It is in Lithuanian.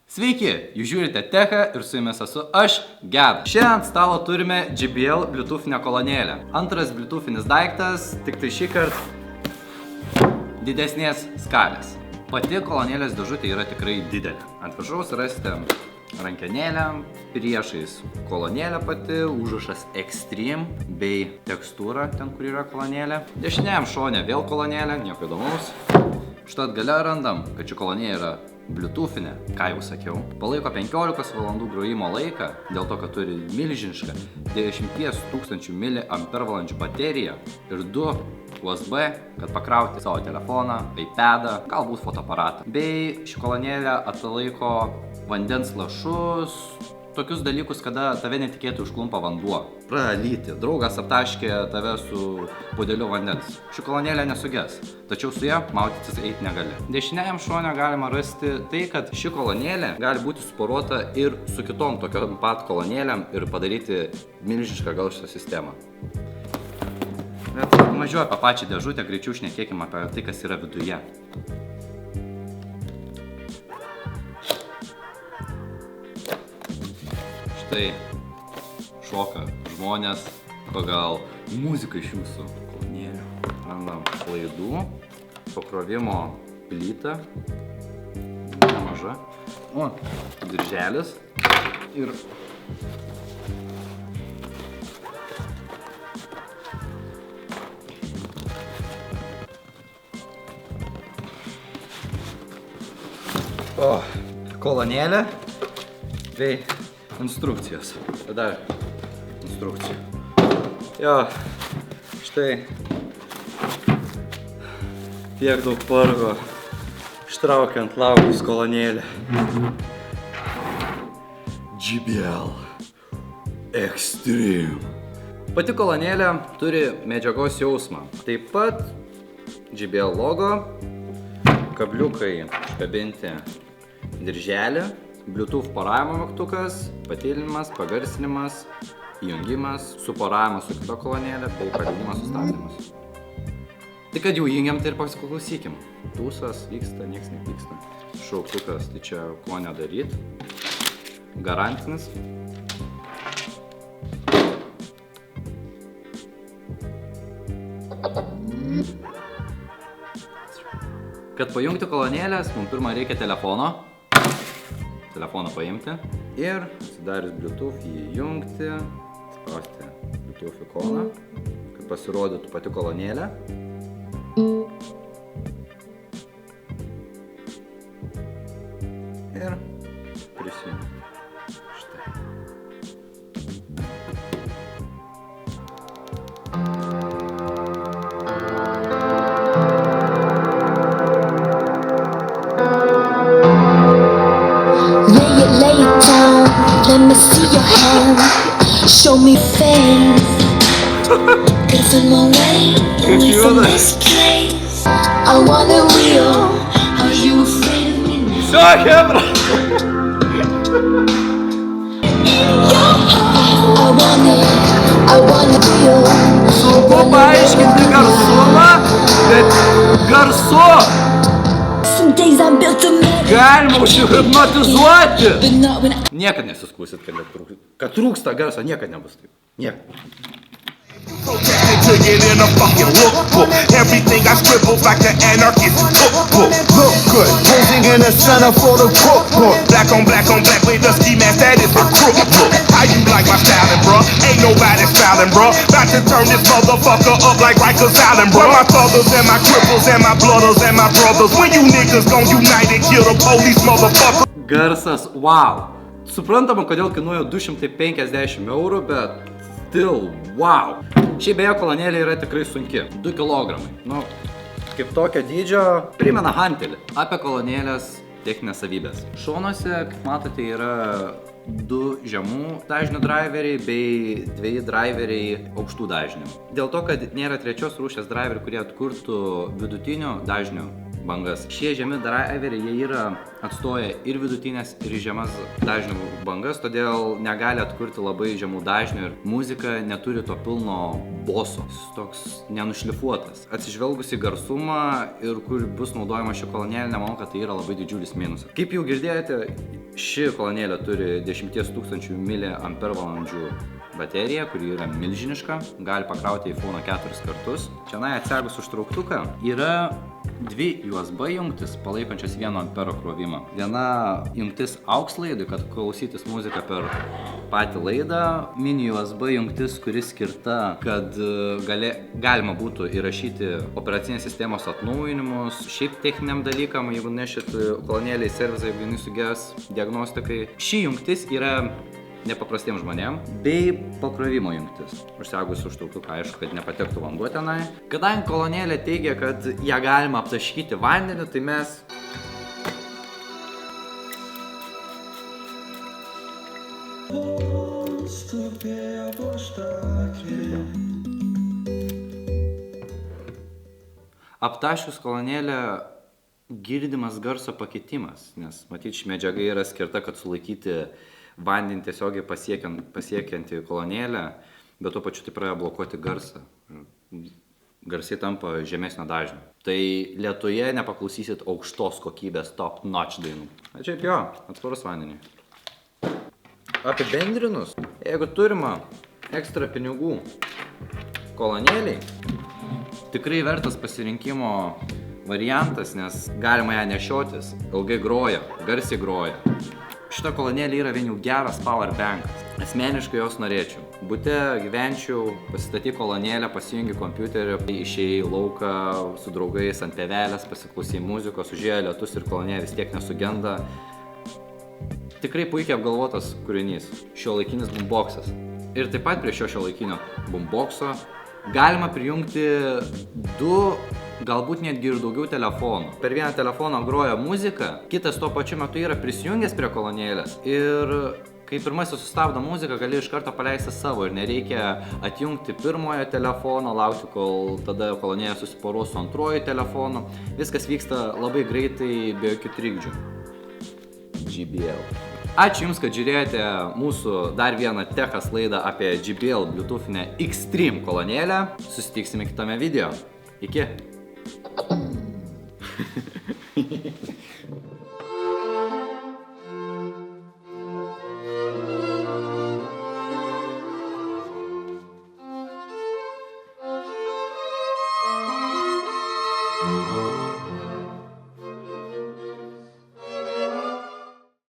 Sveiki, jūs žiūrite Techą ir su jumis esu aš, Gedas. Šiandien ant stalo turime JBL Bluetoothinę kolonėlę. Antras Bluetoothinis daiktas, tik tai šį kartą didesnės skalės. Pati kolonėlės dėžutė yra tikrai didelė. Ant viršaus rasite rankenėlę, priešais kolonėlė pati, užrašas Extreme bei tekstūra ten, kur yra kolonėlė. Dešiniajam šone vėl kolonėlė, nieko įdomaus. Štat gale randam, kad ši kolonėlė yra Bluetoothinė, ką jau sakiau. Palaiko 15 valandų grojimo laiką, dėl to, kad turi milžinišką 90 000 mAh bateriją ir 2 USB, kad pakrauti savo telefoną, iPadą, galbūt fotoaparatą. Bei ši kolonėlė atlaiko vandens lašus, tokius dalykus, kada tave netikėtai užklumpa vanduo. Pralyti. Draugas aptaškė tave su puodeliu vandens. Ši kolonėlė nesuges, tačiau su ją maudytis eiti negali. Dešiniajam šone galima rasti tai, kad ši kolonėlė gali būti suporuota ir su kitom tokiom pat kolonėlėm ir padaryti milžinišką galštą sistemą. Bet mažiau apie pačią dėžutę, greičiau šnekėkime apie tai, kas yra viduje. Štai šoka žmonės pagal muziką iš jūsų kolonėlių. Randam laidų, pakrovimo plytą, nemaža. O, dirželis ir kolonėlė bei instrukcijos. Tada instrukcijų. Jo, štai tiek daug vargo ištraukiant laukus kolonėlę. JBL Extreme. Pati kolonėlė turi medžiagos jausmą. Taip pat JBL logo, kabliukai iškabinti dirželį, Bluetooth poravimo mygtukas, patylinimas, pagarsinimas, įjungimas, suporavimas su kito kolonėlė, bei paleidimas sustabdymas. Tai kad jau įjungiam, tai ir pasiklausykim. Tūsas vyksta, nieks nepyksta. Šauktukas, tai čia ko nedaryt. Garantinis. Kad pajungti kolonėlės, mums pirmą reikia telefono paimti ir atsidarius Bluetooth jį įjungti, spausti Bluetooth ikoną, kad pasirodytų pati kolonėlė. Ir prisijungti. Štai. Let me see your hand, show me face. Cause I'm already away from this place. I want it real, are you afraid of me? Все, Хебра! I want it real. Sunku paaiškinti garsumą, bet garsu Some days I'm built to make. galima užhipnotizuoti. Niekad nesiskūsit, kad trūksta garso, niekad nebus taip. Niekad. To get in a fucking lookbook. Everything I scribble like an anarchist cookbook. Look good, posing in the center for the cookbook. Black on black with the ski mask, that is my crook look. How you like my styling, bruh? Ain't nobody styling, bruh. About to turn this motherfucker up like Rikers Island, bruh. My thuggers and my cripples and my blooders and my brothers. When you niggas gon' unite and kill the police, motherfucker. Garsas, wow. Suprantama, kodėl kainuoja 250 €, bet still, wow. Šiaip beje kolonėlė yra tikrai sunki, 2 kg. Nu, kaip tokio dydžio, primena hantelį. Apie kolonėlės techninės savybės. Šonuose, kaip matote, yra 2 žemų dažnių driveriai bei 2 driveriai aukštų dažnių. Dėl to, kad nėra trečios rūšies driverių, kurie atkurtų vidutinių dažnių bangas. Šie žemi driveriai, jie yra atstoja ir vidutinės, ir žemas dažnių bangas, todėl negali atkurti labai žemų dažnių ir muzika neturi to pilno boso, jis toks nenušlifuotas. Atsižvelgus į garsumą ir kur bus naudojama ši kolonėlė, nemanau, kad tai yra labai didžiulis minusas. Kaip jau girdėjote, ši kolonėlė turi 10 000 mAh bateriją, kuri yra milžiniška, gali pakrauti iPhone 4 kartus. Čianai atsegus užtrauktuką yra dvi USB jungtis palaikančios 1 ampero krovimą. Viena jungtis AUX laidui, kad klausytis muziką per patį laidą. Mini USB jungtis, kuris skirta, kad galima būtų įrašyti operacinės sistemos atnaujinimus, šiaip techniniam dalykam, jeigu nešit kolonėlę į servizą, jeigu jinai suges diagnostikai. Ši jungtis yra nepaprastiems žmonėm, bei pakrovimo jungtis. Užsegus užtrauktuką, aišku, kad nepatektų vanduo tenai. Kadangi kolonėlė teigia, kad ją galima aptaškyti vandeniu, tai mes aptaškius kolonėlę girdimas garso pakitimas, nes matyt, ši medžiaga yra skirta, kad sulaikyti vandenį tiesiogiai pasiekiantį kolonėlę, bet tuo pačiu tai pradėjo blokuoti garsą. Garsiai tampa žemesnio dažnio. Tai lietuje nepaklausysit aukštos kokybės top notch dainų. Čia jo, atsparus vandeniui. Apibendrinus, jeigu turima ekstra pinigų kolonėliai, tikrai vertas pasirinkimo variantas, nes galima ją nešiotis, ilgai groja, garsiai groja. Šita kolonėlė yra vien jau geras power bankas. Asmeniškai jos norėčiau. Bute gyvenčiau, pasistatyk kolonėlę, pasijungi kompiuterį, išėjai į lauką su draugais ant pievelės, pasiklausai muzikos, užėjo lietus ir kolonėlė vis tiek nesugenda. Tikrai puikiai apgalvotas kūrinys, šiuolaikinis boomboxas. Ir taip pat prie šiuolaikinio boomboxo galima prijungti 2, galbūt netgi ir daugiau telefonų. Per vieną telefoną groja muzika, kitas tuo pačiu metu yra prisijungęs prie kolonėlės ir kai pirmasis sustabdo muziką, gali iš karto paleisti savo ir nereikia atjungti pirmojo telefono, laukti, kol tada kolonėlė susiporuos su antruoju telefonu. Viskas vyksta labai greitai, be jokių trikdžių. JBL. Ačiū Jums, kad žiūrėjote mūsų dar vieną techas laidą apie JBL Bluetoothinę Extreme kolonėlę. Susitiksime kitame video. Iki.